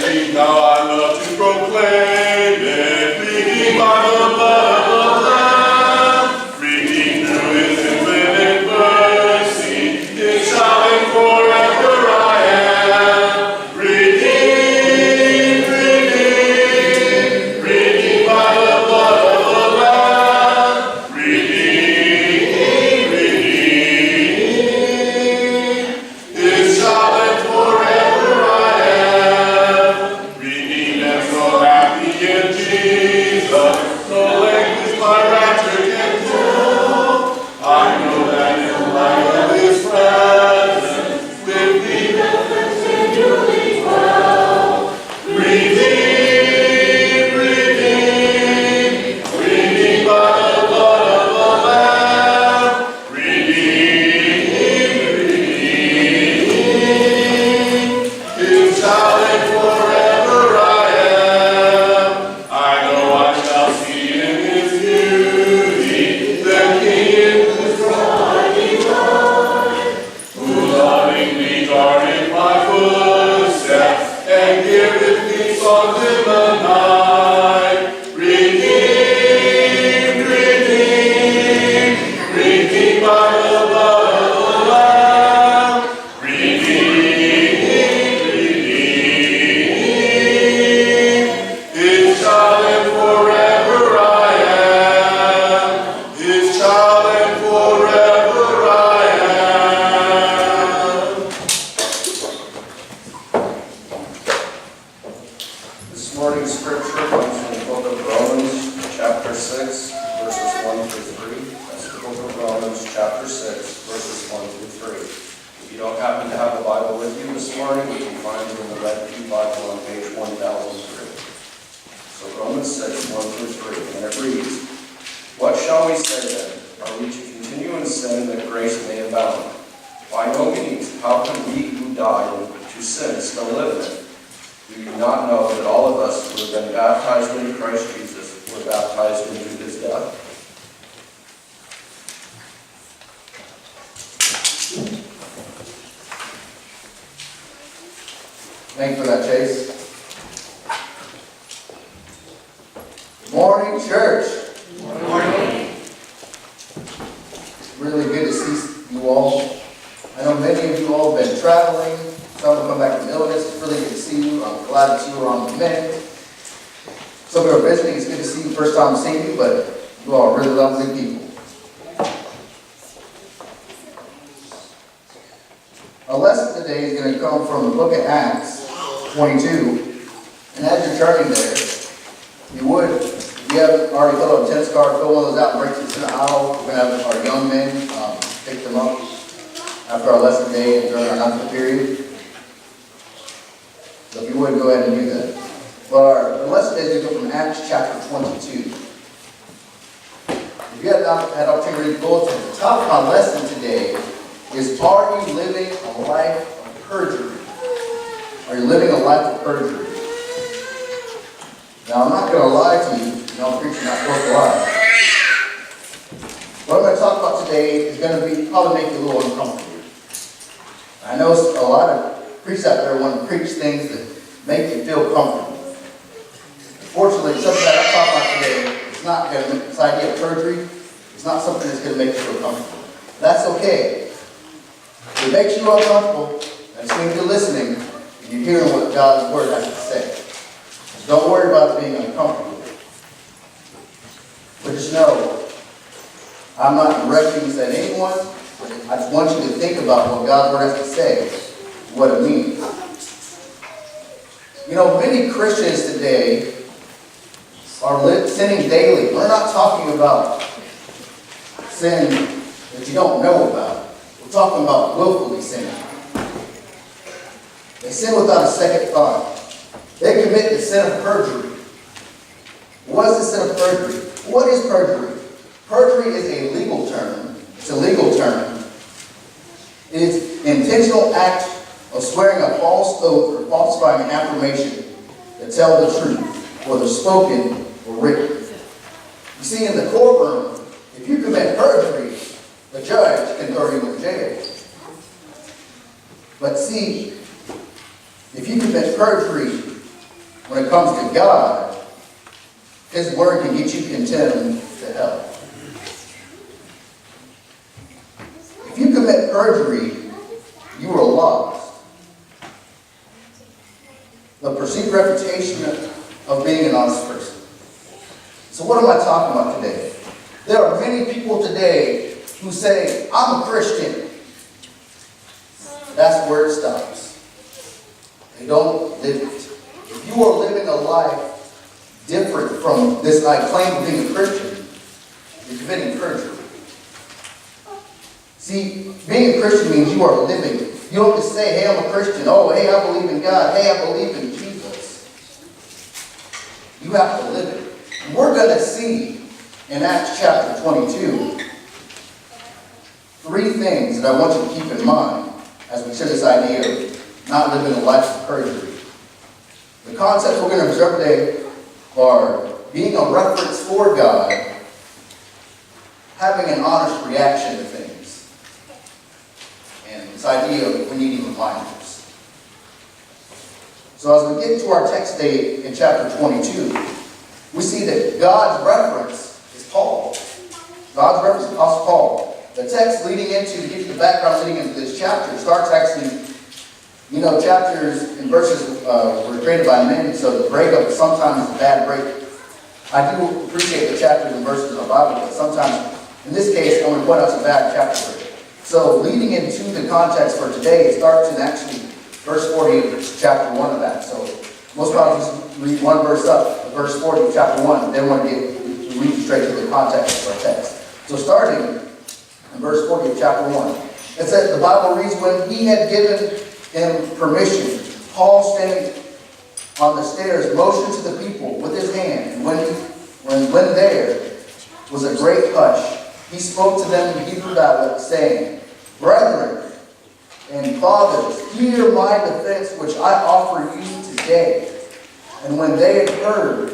Now I love to proclaim it, redeemed by the blood of the Lamb, redeemed through His infinite mercy, His child forever I am. Redeemed, redeemed, redeemed by the blood of the Lamb, redeemed, redeemed, His child forever I am. Redeemed and so happy in Jesus, no language my rapture can tell. I know that in the light of His presence, with me that continually dwell. Redeemed, redeemed, redeemed by the blood of the Lamb. Redeemed, redeemed, His child and forever I am. I know I shall see in His beauty the King in whose mighty light, who lovingly guarded my footsteps and giveth me songs in the night. Redeemed, redeemed, redeemed by the blood of the Lamb. Redeemed, redeemed, His child and forever I am. His child and forever I am. This morning's scripture comes from the book of Romans, chapter 6, verses 1 through 3. That's the book of Romans, chapter 6, verses 1 through 3. If you don't happen to have a Bible with you this morning, you can find it in the Red Pew Bible on page 1003. So Romans 6, 1 through 3, and it reads, "What shall we say then? Are we to continue in sin that grace may abound? By no means. How can we who died to sin still live in it? Do you not know that all of us who have been baptized into Christ Jesus were baptized into His death?" Thank you for that, Chase. Good morning, church. Good morning. Really good to see you all. I know many of you all have been traveling. Some have come back from illness. It's really good to see you. I'm glad that you were on the mend. Some of you are visiting. It's good to see you. First time seeing you, but you all are really lovely people. Our lesson today is going to come from the book of Acts 22. And as you're turning there, if you would, if you haven't already filled out a tennis card, fill one of those out and break it to the aisle. We're going to have our young men pick them up after our lesson day and during our announcement period. So if you would, go ahead and do that. Well, our lesson is going to go from Acts chapter 22. If you had opportunity to read the bulletin, the top of my lesson today is, are you living a life of perjury? Are you living a life of perjury? Now, I'm not going to lie to you. I'm preaching not supposed to lie. What I'm going to talk about today is going to probably make you a little uncomfortable. I know a lot of priests out there want to preach things that make you feel comfortable. Unfortunately, something that I'm talking about today is not going to make this idea of perjury. It's not something that's going to make you feel comfortable. That's okay. If it makes you uncomfortable, that means you're listening and you're hearing what God's Word has to say. Don't worry about it being uncomfortable. But just know, I'm not directing this at anyone. I just want you to think about what God's Word has to say, what it means. You know, many Christians today are sinning daily. We're not talking about sin that you don't know about. We're talking about willfully sinning. They sin without a second thought. They commit the sin of perjury. What is the sin of perjury? What is perjury? Perjury is a legal term. It's a legal term. It is an intentional act of swearing a false oath or falsifying an affirmation that tells the truth, whether spoken or written. You see, in the courtroom, if you commit perjury, the judge can throw you in jail. But see, if you commit perjury when it comes to God, His word can get you condemned to hell. If you commit perjury, you are lost. The perceived reputation of being an honest person. So what am I talking about today? There are many people today who say, I'm a Christian. That's where it stops. They don't live it. If you are living a life different from this claim of being a Christian, you're committing perjury. See, being a Christian means you are living. You don't just say, hey, I'm a Christian. Oh, hey, I believe in God. Hey, I believe in Jesus. You have to live it. And we're going to see in Acts chapter 22 three things that I want you to keep in mind as we share this idea of not living a life of perjury. The concepts we're going to observe today are being a reference for God, having an honest reaction to things, and this idea of we needing reminders. So as we get to our text today in chapter 22, we see that God's reference is Paul. God's reference is Apostle Paul. The text leading into, to give you the background leading into this chapter, starts actually, chapters and verses were created by men, so the breakup sometimes is a bad break. I do appreciate the chapters and verses in the Bible, but sometimes, in this case, I'm going to point out some bad chapter break. So leading into the context for today, it starts in actually verse 40 of chapter 1 of that. So most probably just read one verse up, verse 40 of chapter 1, then want to read straight to the context of our text. So starting in verse 40 of chapter 1, it says, the Bible reads, when he had given him permission, Paul standing on the stairs motioned to the people with his hand, and when there was a great hush, he spoke to them in Hebrew dialect, saying, brethren and fathers, hear my defense which I offer you today. And when they had heard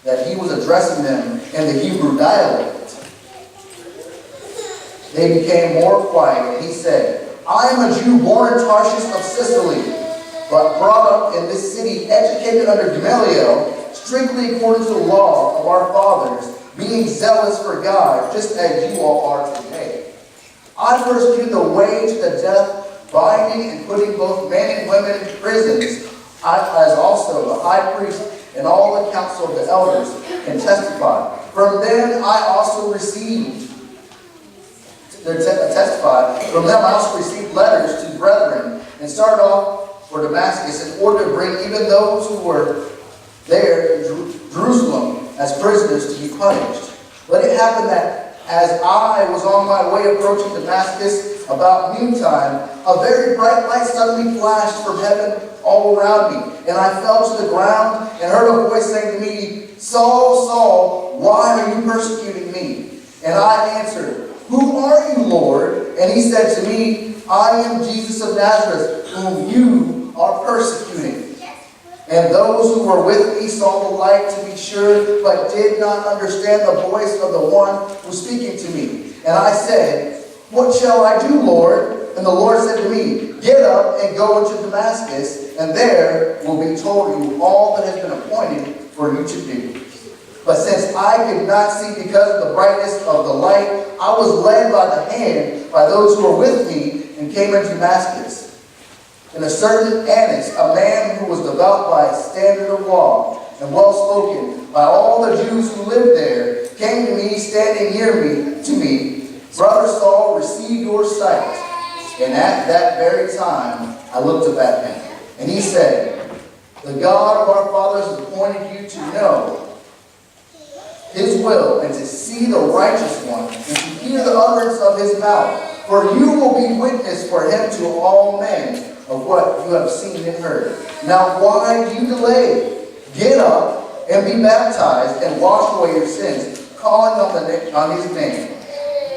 that he was addressing them in the Hebrew dialect, they became more quiet, and he said, I am a Jew born in Tarshish of Sicily, but brought up in this city, educated under Gamaliel, strictly according to the law of our fathers, being zealous for God, just as you all are today. I persecuted the way to the death, binding and putting both men and women in prisons, as also the high priest and all the council of the elders can testify. From them I also received letters to brethren, and started off for Damascus in order to bring even those who were there in Jerusalem as prisoners to be punished. But it happened that as I was on my way approaching Damascus about noontime, a very bright light suddenly flashed from heaven all around me, and I fell to the ground and heard a voice saying to me, Saul, Saul, why are you persecuting me? And I answered, who are you, Lord? And he said to me, I am Jesus of Nazareth, whom you are persecuting. And those who were with me saw the light, to be sure, but did not understand the voice of the one who was speaking to me. And I said, what shall I do, Lord? And the Lord said to me, get up and go into Damascus, and there will be told you all that has been appointed for you to do. But since I could not see because of the brightness of the light, I was led by the hand by those who were with me and came into Damascus. And a certain Annas, a man who was devout by a standard of law and well-spoken by all the Jews who lived there, came to me, standing near me, Brother Saul, receive your sight. And at that very time, I looked up at him. And he said, the God of our fathers has appointed you to know his will, and to see the righteous one, and to hear the utterance of his mouth. For you will be witness for him to all men of what you have seen and heard. Now why do you delay? Get up and be baptized and wash away your sins, calling on his name.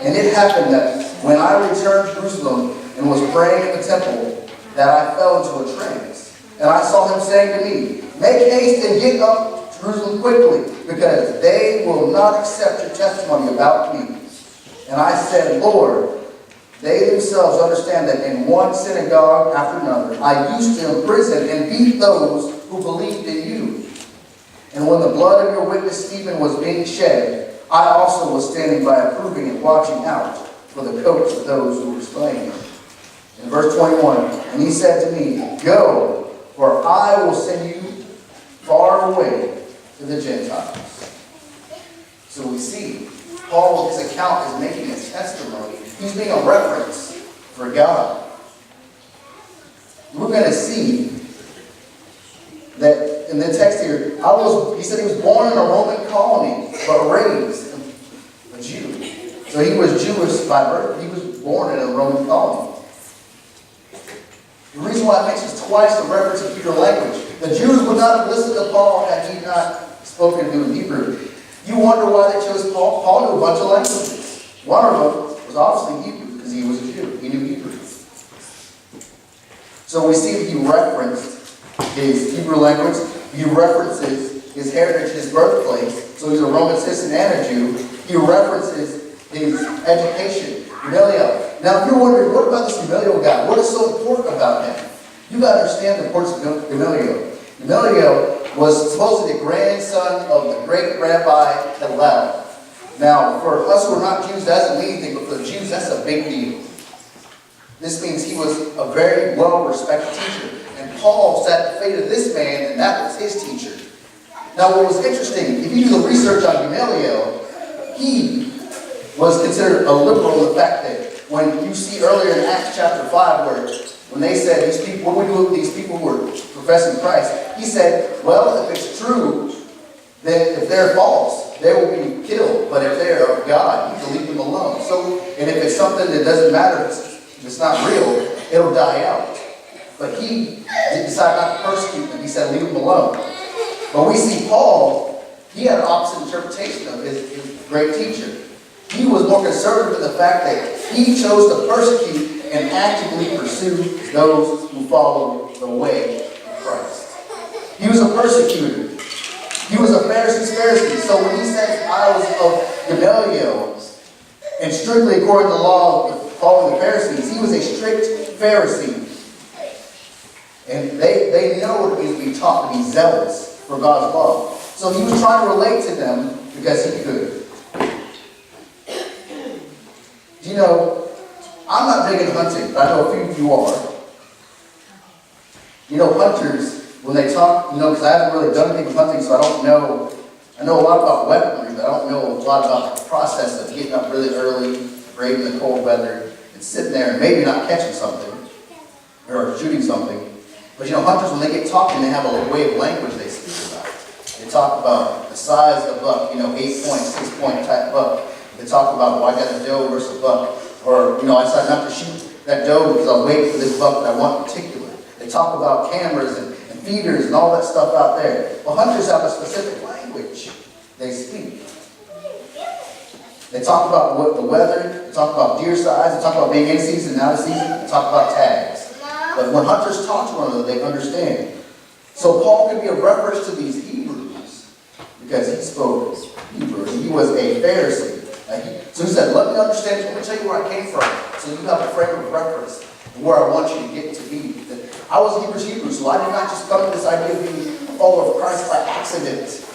And it happened that when I returned to Jerusalem and was praying in the temple, that I fell into a trance. And I saw him saying to me, make haste and get up Jerusalem quickly, because they will not accept your testimony about me. And I said, Lord, they themselves understand that in one synagogue after another, I used to imprison and beat those who believed in And when the blood of your witness Stephen was being shed, I also was standing by approving and watching out for the coats of those who were slain. In verse 21, and he said to me, go, for I will send you far away to the Gentiles. So we see Paul, his account is making a testimony. He's being a reference for God. We're going to see that in the text here, he said he was born in a Roman colony, but raised a Jew. So he was Jewish by birth. He was born in a Roman colony. The reason why it mentions twice the reference of Hebrew language, the Jews would not have listened to Paul had he not spoken to them in Hebrew. You wonder why they chose Paul? Paul knew a bunch of languages. One of them was obviously Hebrew, because he was a Jew. He knew Hebrew. So we see that he referenced his Hebrew language. He references his heritage, his birthplace. So he's a Roman citizen and a Jew. He references his education, Gamaliel. Now, if you're wondering, what about this Gamaliel guy? What is so important about him? You got to understand the importance of Gamaliel. Gamaliel was supposedly the grandson of the great Rabbi Hillel. Now, for us who are not Jews, that doesn't mean anything, but for the Jews, that's a big deal. This means he was a very well-respected teacher. And Paul sat the fate of this man, and that was his teacher. Now, what was interesting, if you do the research on Gamaliel, he was considered a liberal in the fact that when you see earlier in Acts chapter 5, where when they said, these people, what do we do with these people who were professing Christ? He said, well, if it's true, then if they're false, they will be killed. But if they're of God, you can leave them alone. So, and if it's something that doesn't matter, if it's not real, it'll die out. But he decided not to persecute them. He said, leave them alone. But we see Paul, he had an opposite interpretation of his great teacher. He was more conservative in the fact that he chose to persecute and actively pursue those who follow the way of Christ. He was a persecutor. He was a Pharisee's Pharisee. So when he says, I was of Gamaliel, and strictly according to the law of following the Pharisees, he was a strict Pharisee. And they know what it means to be taught to be zealous for God's law. So he was trying to relate to them because he could. You know, I'm not big in hunting, but I know a few of you are. You know, hunters, when they talk, you know, because I haven't really done anything with hunting, so I don't know. I know a lot about weaponry, but I don't know a lot about the process of getting up really early, braving the cold weather, and sitting there and maybe not catching something, or shooting something. But you know, hunters, when they get talking, they have a way of language they speak about. They talk about the size of the buck, you know, 8-point, 6-point type buck. They talk about, well, I got a doe versus a buck. Or, you know, I decided not to shoot that doe because I was waiting for this buck that I want in particular. They talk about cameras and feeders and all that stuff out there. Well, hunters have a specific language they speak. They talk about what the weather, they talk about deer size, they talk about being in season and out of season, they talk about tags. But when hunters talk to one another, they understand. So Paul could be a reference to these Hebrews because he spoke Hebrew. He was a Pharisee. So he said, let me understand, let me tell you where I came from, so you have a frame of reference and where I want you to get to be. I was Hebrew, so I did not just come to this idea of being a follower of Christ by accident.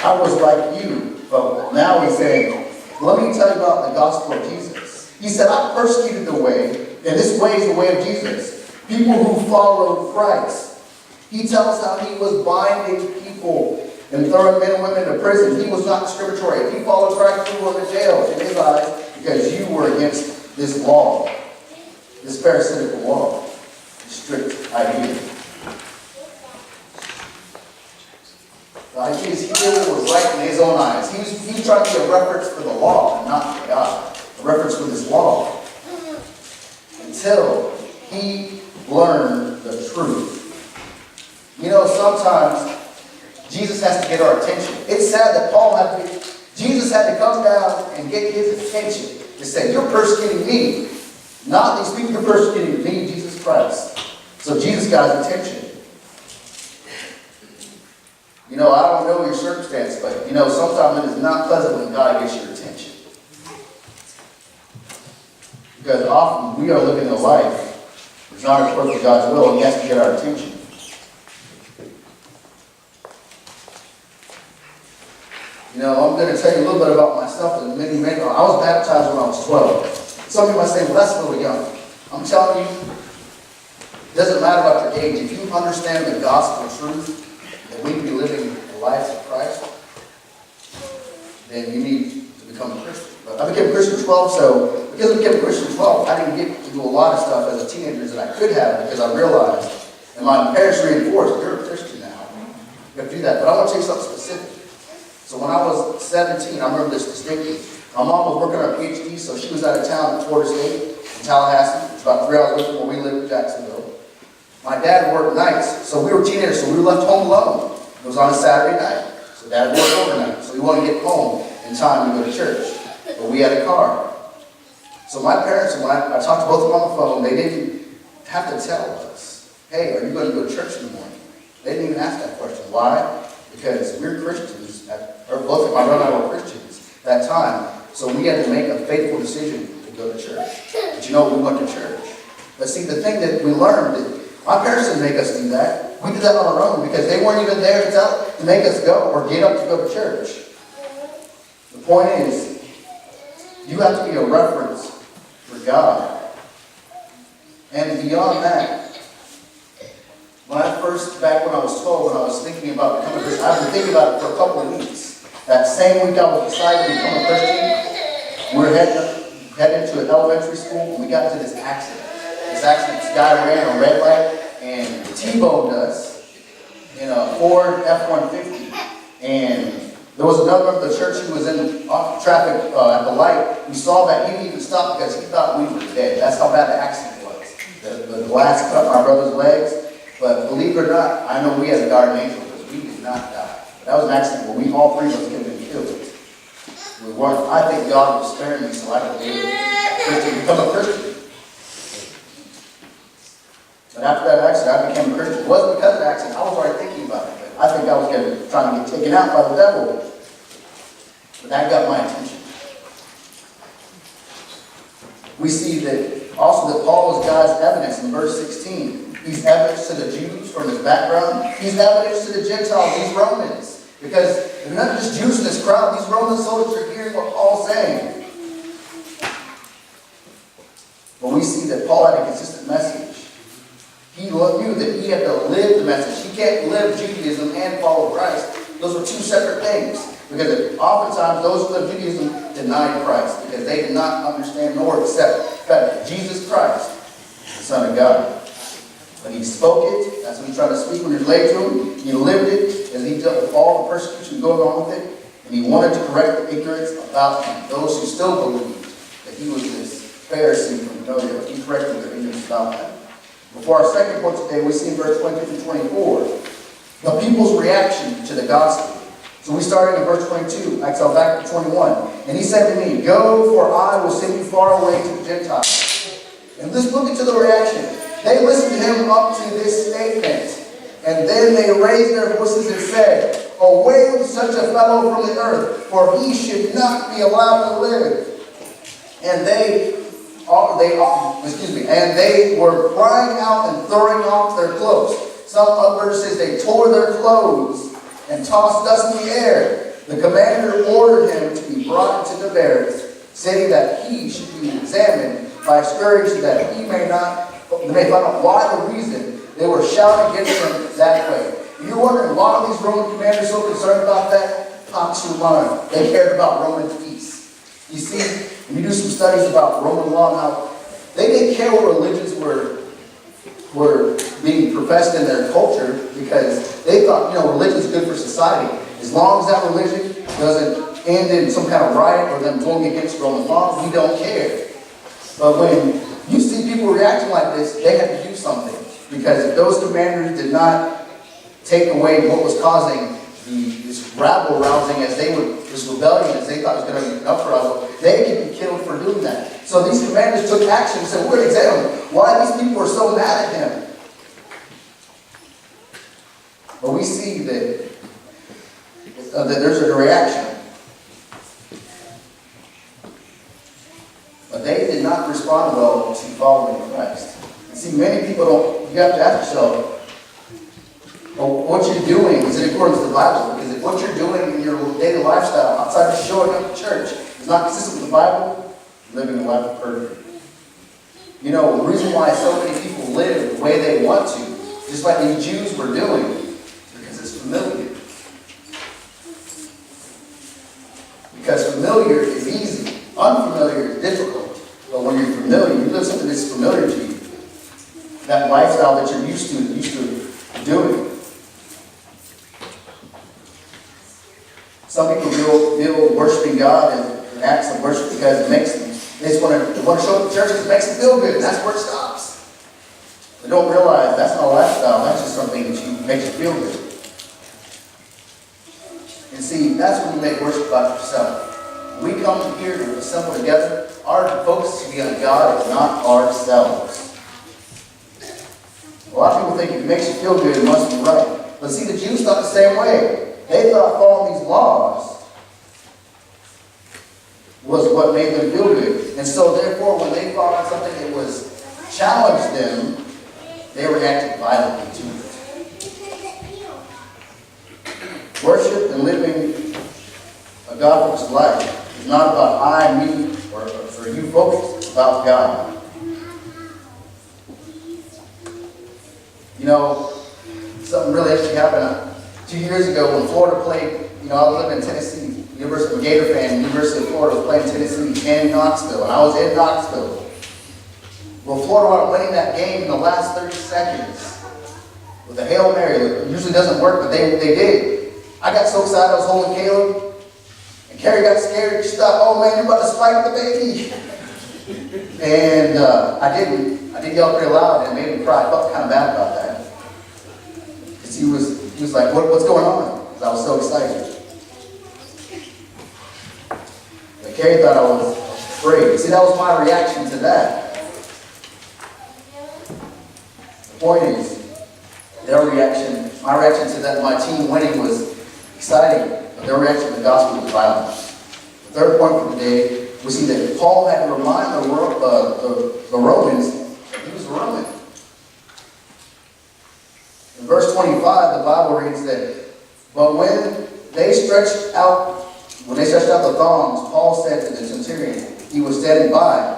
I was like you. But now he's saying, let me tell you about the gospel of Jesus. He said, I persecuted the way, and this way is the way of Jesus. People who followed Christ. He tells how he was binding people and throwing men and women into prison. He was not discriminatory. If you followed Christ, you were in jail in his eyes because you were against this law, this pharisaical law, strict idea. The idea is he did what was right in his own eyes. He was trying to be a reference for the law and not for God. A reference for this law. Until he learned the truth. You know, sometimes Jesus has to get our attention. It's sad that Jesus had to come down and get his attention to say, you're persecuting me. Not these people, you're persecuting me, Jesus Christ. So Jesus got his attention. You know, I don't know your circumstance, but you know, sometimes it is not pleasant when God gets your attention. Because often we are living a life that's not according to God's will, and he has to get our attention. I'm going to tell you a little bit about myself. And I was baptized when I was 12. Some people might say, well, that's really young. I'm telling you, it doesn't matter about your age. If you understand the gospel truth, that we can be living the life of Christ, then you need to become a Christian. But I became a Christian at 12, so because I became a Christian at 12, I didn't get to do a lot of stuff as a teenager that I could have because I realized, and my parents reinforced, you're a Christian now. You have to do that. But I want to tell you something specific. So when I was 17, I remember this distinctly. My mom was working on a PhD, so she was out of town at Florida State, in Tallahassee. It's about 3 hours away from where we live in Jacksonville. My dad worked nights, so we were teenagers, so we were left home alone. It was on a Saturday night, so Dad worked overnight, so we wanted to get home in time to go to church. But we had a car. So my parents, when I talked to both of them on the phone, they didn't have to tell us, hey, are you going to go to church in the morning? They didn't even ask that question. Why? Because we're Christians, or both of my brother and I were Christians at that time, so we had to make a faithful decision to go to church. But we went to church. But see, the thing that we learned, that my parents didn't make us do that. We did that on our own because they weren't even there to make us go or get up to go to church. The point is, you have to be a reference for God. And beyond that, back when I was 12, when I was thinking about becoming a Christian, I've been thinking about it for a couple of weeks. That same week I was deciding to become a Christian, we were heading to an elementary school, and we got into this accident. This guy ran a red light and T-boned us in a Ford F-150. And there was another member of the church who was in traffic at the light. We saw that he didn't even stop because he thought we were dead. That's how bad the accident was. The glass cut my brother's legs. But believe it or not, I know we had a guardian angel because we did not die. That was an accident where we all three of us could have been killed. We weren't. I think God was sparing me so I could become a Christian. But after that accident, I became a Christian. It wasn't because of the accident. I was already thinking about it. But I think I was trying to get taken out by the devil. But that got my attention. We see that also that Paul is God's evidence in verse 16. He's evidence to the Jews from his background. He's evidence to the Gentiles, these Romans. Because they're not just Jews in this crowd. These Roman soldiers are hearing what Paul's saying. But we see that Paul had a consistent message. He knew that he had to live the message. He can't live Judaism and follow Christ. Those were two separate things. Because oftentimes those who live Judaism denied Christ. Because they did not understand nor accept that Jesus Christ is the Son of God. But he spoke it. That's what he tried to speak when he was laid to him. He lived it as he dealt with all the persecution going on with it. And he wanted to correct the ignorance about those who still believed that he was this Pharisee from Noah. He corrected their ignorance about that. Before our second point today, we see in verse 22 through 24, the people's reaction to the gospel. So we started in verse 22, I'll back to 21. And he said to me, go, for I will send you far away to the Gentiles. And let's look into the reaction. They listened to him up to this statement. And then they raised their voices and said, away with such a fellow from the earth, for he should not be allowed to live. And they were crying out and throwing off their clothes. Some other verses, they tore their clothes and tossed dust in the air. The commander ordered him to be brought into the barracks, saying that he should be examined by scourge, so that they may find out why the reason they were shouting against him that way. You're wondering why these Roman commanders are so concerned about that? Pops your mind. They cared about Roman peace. You see, when you do some studies about Roman law and how they didn't care what religions were being professed in their culture, because they thought, religion is good for society. As long as that religion doesn't end in some kind of riot or them going against Roman law, we don't care. But when you see people reacting like this, they have to do something. Because if those commanders did not take away what was causing this rabble-rousing this rebellion as they thought was going to be an uprising, they could be killed for doing that. So these commanders took action and said, we're going to examine why these people are so mad at him. But we see that there's a reaction. But they did not respond well to following Christ. And see, many people don't, you have to ask yourself, well, what you're doing is in accordance with the Bible. Because if what you're doing in your daily day-to-day lifestyle, outside of showing up to church, is not consistent with the Bible, living a life of perjury. You know, the reason why so many people live the way they want to, just like these Jews were doing, is because it's familiar. Because familiar is easy. Unfamiliar is difficult. But when you're familiar, you live something that's familiar to you. That lifestyle that you're used to doing. Some people feel worshiping God and acts of worship because it makes them. They just want to show up at church because it makes them feel good, and that's where it stops. They don't realize that's not a lifestyle. That's just something that makes you feel good. And see, that's when you make worship about yourself. When we come here to assemble together, our focus should be on God and not ourselves. A lot of people think if it makes you feel good, it must be right. But see, the Jews thought the same way. They thought following these laws was what made them feel good. And so therefore, when they followed something that was challenged them, they reacted violently to it. Worship and living a God-focused life is not about I, me, or for you folks. It's about God. You know, something really actually happened 2 years ago when Florida played. You know, I was living in Tennessee. University, I'm a Gator fan. University of Florida was playing Tennessee and Knoxville, and I was in Knoxville. Well, Florida wound up winning that game in the last 30 seconds with a Hail Mary. It usually doesn't work, but they did. I got so excited I was holding Caleb, and Carrie got scared. She thought, "Oh man, you're about to spike the baby." And I didn't. I did yell pretty loud, and it made me cry. I felt kind of bad about that because he was like, "What's going on?" Because I was so excited. But Carrie thought I was afraid. See, that was my reaction to that. The point is, their reaction, my reaction to that, my team winning was exciting, but their reaction to the gospel was violent. The third point for today, we see that Paul had to remind the Romans that he was a Roman. In verse 25, the Bible reads that, but when they stretched out the thongs, Paul said to the centurion, he was standing by,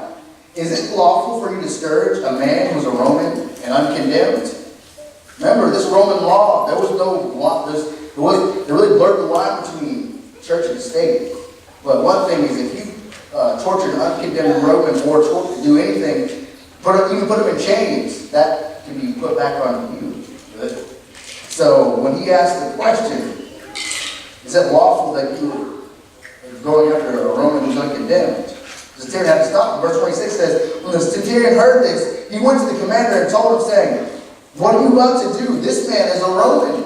"Is it lawful for you to scourge a man who is a Roman and uncondemned?" Remember, this Roman law, there was no law, it really blurred the line between church and state. But one thing is, if you torture an uncondemned Roman or do anything, even put him in chains, that can be put back on you. So when he asked the question, is it lawful that you are going after a Roman who's uncondemned? The centurion had to stop him. Verse 26 says, when the centurion heard this, he went to the commander and told him, saying, "What are you about to do? This man is a Roman."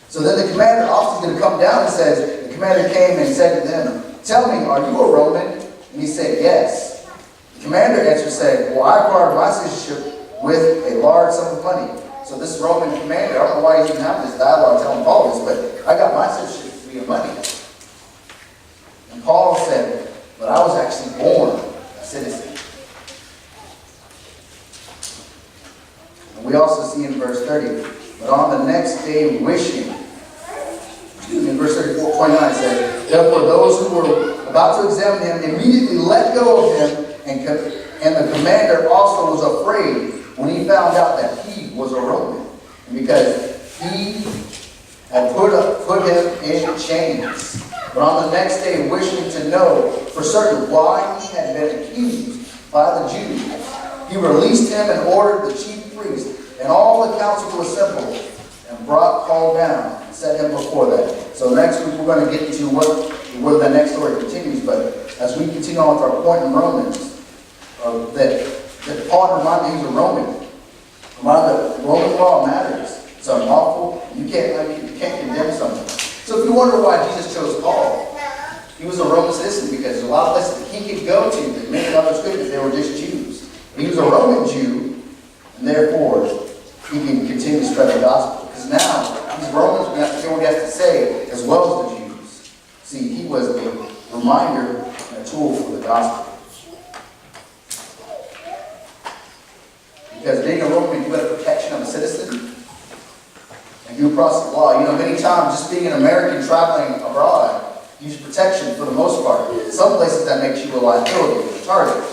So then the commander, officer, is going to come down and says, the commander came and said to them, "Tell me, are you a Roman?" And he said, "Yes." The commander answered, saying, "Well, I acquired my citizenship with a large sum of money." So this Roman commander, I don't know why he's even having this dialogue telling Paul this, but I got my citizenship via money. And Paul said, "But I was actually born a citizen." And we also see in verse 30, but on the next day wishing, in verse 29 it says, therefore those who were about to examine him immediately let go of him, and the commander also was afraid when he found out that he was a Roman, because he had put him in chains. But on the next day, wishing to know for certain why he had been accused by the Jews, he released him and ordered the chief priest and all the council to assemble, and brought Paul down and set him before them. So next week we're going to get into where the next story continues. But as we continue on with our point in Romans, that Paul reminded me he was a Roman. Reminded that Roman law matters. It's unlawful. You can't condemn someone. So if you wonder why Jesus chose Paul, he was a Roman citizen because there's a lot of places that he could go to that many others couldn't if they were just Jews. But he was a Roman Jew, and therefore he can continue to spread the gospel. Because now these Romans are going to have to hear what he has to say as well as the Jews. See, he was a reminder and a tool for the gospel. Because being a Roman, you had a protection of a citizen, and you due process of law. You know, many times just being an American traveling abroad, you use protection for the most part. In some places that makes you a liability, a target.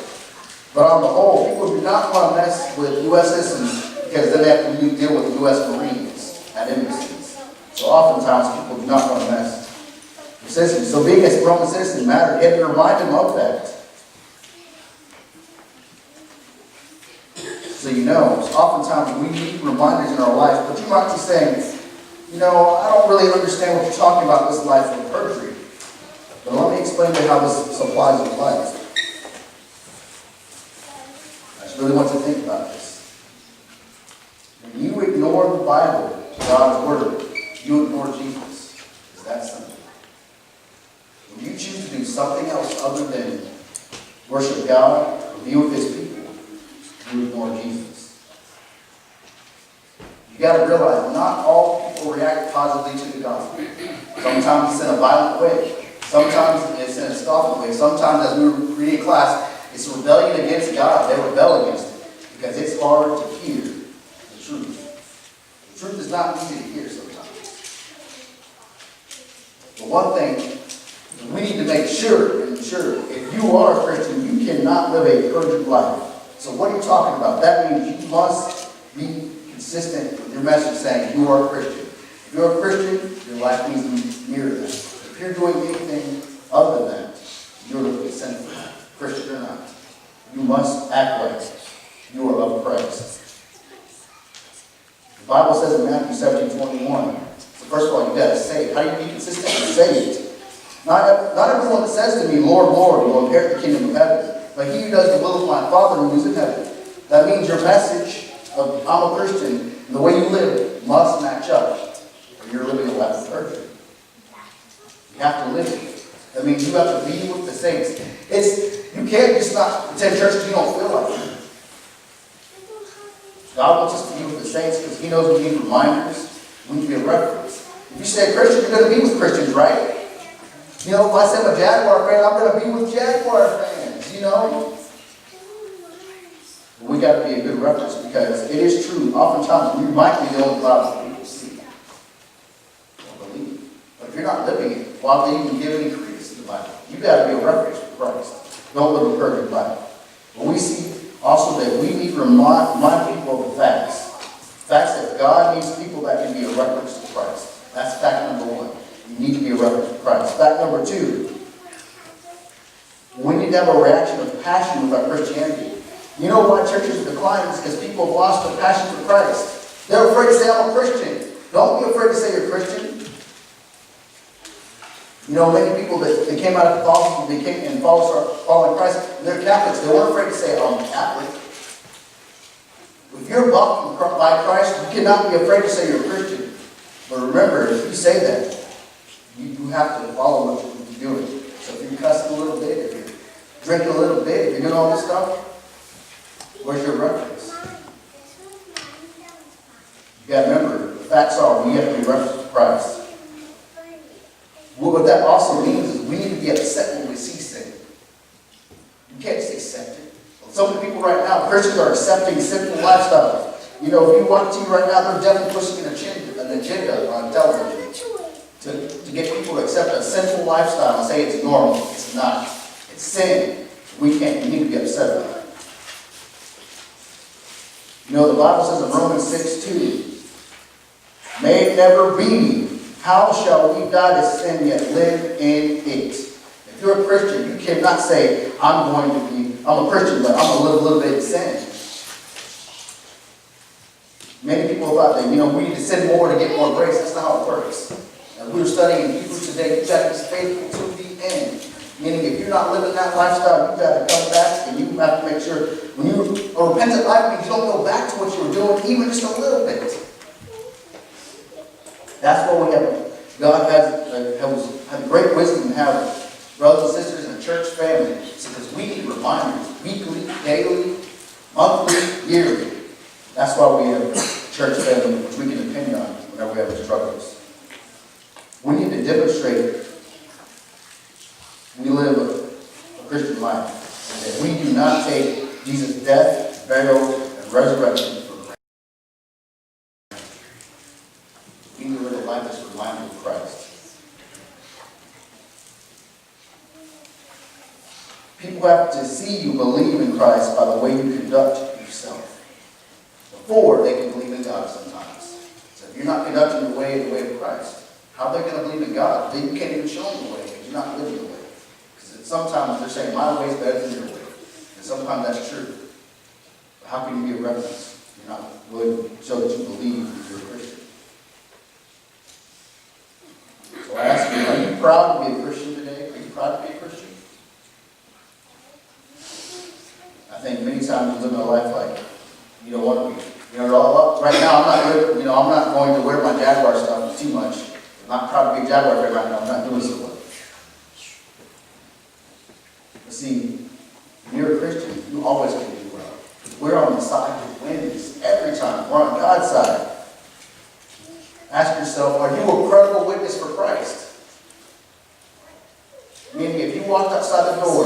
But on the whole, people do not want to mess with U.S. citizens because then they have to deal with U.S. Marines at embassies. So oftentimes people do not want to mess with citizens. So being a Roman citizen mattered. You have to remind them of that. So you know, oftentimes we need reminders in our life, but you might be saying, you know, I don't really understand what you're talking about this life of perjury. But let me explain to you how this applies in life. I just really want you to think about this. When you ignore the Bible, God's Word, you ignore Jesus. It's that simple. When you choose to do something else other than worship God or be with His people, you ignore Jesus. You got to realize not all people react positively to the gospel. Sometimes it's in a violent way. Sometimes it's in a scoffing way. Sometimes, as we were reading class, it's a rebellion against God. They rebel against it because it's hard to hear the truth. The truth is not easy to hear sometimes. But one thing we need to make sure and ensure, if you are a Christian, you cannot live a perjured life. So what are you talking about? That means you must be consistent with your message saying you are a Christian. If you're a Christian, your life needs to mirror that. If you're doing anything other than that, you're living sinful, Christian or not. You must act like you are of Christ. The Bible says in Matthew 17:21, so first of all, you got to say it. How do you be consistent and say it? Not everyone that says to me, Lord, Lord, will inherit the kingdom of heaven, but he who does the will of my Father who is in heaven. That means your message of I'm a Christian and the way you live must match up, or you're living a life of perjury. You have to live it. That means you have to be with the saints. You can't just not attend church if you don't feel like it. God wants us to be with the saints because He knows we need reminders. We need to be a reference. If you say Christian, you're going to be with Christians, right? You know, if I say I'm a Jaguar fan, I'm going to be with Jaguar fans, you know? But we got to be a good reference because it is true. Oftentimes, we might be the only Bible people see or believe. But if you're not living it, why would they even give any credence to the Bible? You got to be a reference for Christ. Don't live a perfect Bible. But we see also that we need to remind people of the facts. Facts that God needs people that can be a reference to Christ. That's fact number one. You need to be a reference to Christ. Fact number two, we need to have a reaction of passion with our Christianity. You know why churches are declining? It's because people have lost their passion for Christ. They're afraid to say, I'm a Christian. Don't be afraid to say you're a Christian. You know, many people that they came out of Catholicism, they came and following Christ, and they're Catholics. They weren't afraid to say, I'm Catholic. If you're bought by Christ, you cannot be afraid to say you're a Christian. But remember, if you say that, you have to follow what you're doing. So if you're cussing a little bit, if you're drinking a little bit, if you're doing all this stuff, where's your reference? You got to remember, the facts are we have to be reference to Christ. What that also means is we need to be upset when we see sin. You can't just accept it. So many people right now, Christians are accepting sinful lifestyle. You know, if you watch TV right now, they're definitely pushing an agenda on television to get people to accept a sinful lifestyle and say it's normal. It's not. It's sin. We need to be upset about it. You know, the Bible says in Romans 6:2, may it never be, how shall we die to sin yet live in it? If you're a Christian, you cannot say, I'm a Christian, but I'm going to live a little bit in sin. Many people thought that, we need to sin more to get more grace. That's not how it works. As we were studying in Hebrews today, you got to be faithful to the end. Meaning, if you're not living that lifestyle, you got to come back and you have to make sure, a repentant life means you don't go back to what you were doing, even just a little bit. That's what we have. God has had great wisdom to have brothers and sisters in a church family. Because we need reminders, weekly, daily, monthly, yearly. That's why we have a church family which we can depend on whenever we have struggles. We need to demonstrate we live a Christian life. That we do not take Jesus' death, burial, and resurrection for granted. We People have to see you believe in Christ by the way you conduct yourself. Before they can believe in God sometimes. So if you're not conducting the way of Christ, how are they going to believe in God? You can't even show them the way because you're not living the way. Because sometimes they're saying, my way is better than your way. And sometimes that's true. But how can you be a reference? You're not willing to show that you believe you're a Christian. So I ask you, are you proud to be a Christian today? Are you proud to be a Christian? I think many times we live in a life like you don't want to be. Right now I'm not going to wear my Jaguar stuff too much. I'm not proud to be a Jaguar fan right now. I'm not doing so well. But see, when you're a Christian, you always can do well. We're on the side that wins every time. We're on God's side. Ask yourself, are you a credible witness for Christ? Meaning, if you walked outside the door,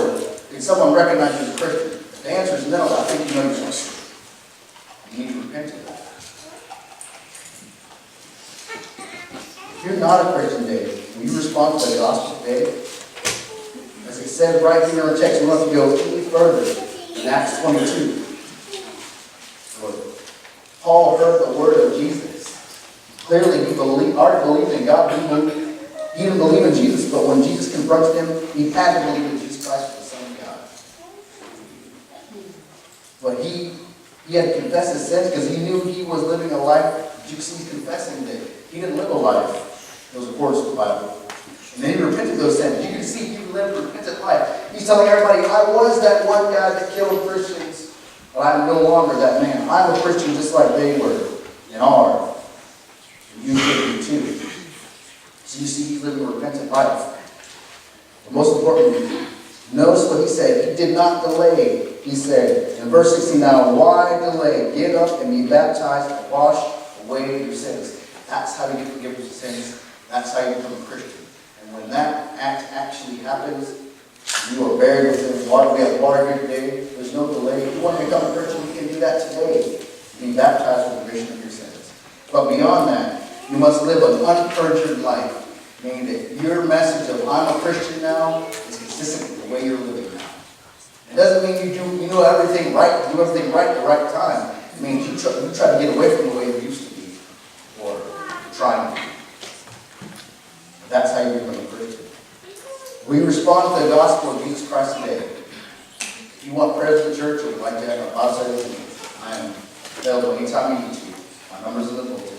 did someone recognize you as a Christian? If the answer is no, I think you know you're Christian. You need to repent of that. If you're not a Christian today, will you respond to the gospel today? As it said right here in the text, we don't have to go any further in Acts 22. Paul heard the word of Jesus. Clearly, he already believed in God. He didn't believe in Jesus, but when Jesus confronted him, he had to believe in Jesus Christ was the Son of God. But he had to confess his sins because he knew he was living a life. You see, he's confessing that he didn't live a life that was according to the Bible. And then he repented of those sins. You can see he lived a repentant life. He's telling everybody, I was that one guy that killed Christians, but I'm no longer that man. I'm a Christian just like they were and are. And you should be too. So you see, he's living a repentant life. But most importantly, notice what he said. He did not delay. He said in verse 16, now why delay? Get up and be baptized and wash away your sins. That's how you get forgiveness of sins. That's how you become a Christian. And when that act actually happens, you are buried within water. We have water here today. There's no delay. If you want to become a Christian, you can do that today. Be baptized for the remission of your sins. But beyond that, you must live an unperjured life, meaning that your message of I'm a Christian now is consistent with the way you're living now. It doesn't mean you know everything right, do everything right at the right time. It means you try to get away from the way you used to be, or trying to be. That's how you become a Christian. We respond to the gospel of Jesus Christ today. If you want prayers in the church or would like to have a Bible study with me, I am available anytime you need to. My number's in the bulletin.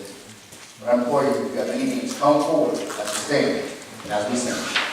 But I implore you, if you have any needs, come forward as we stand and as we sing.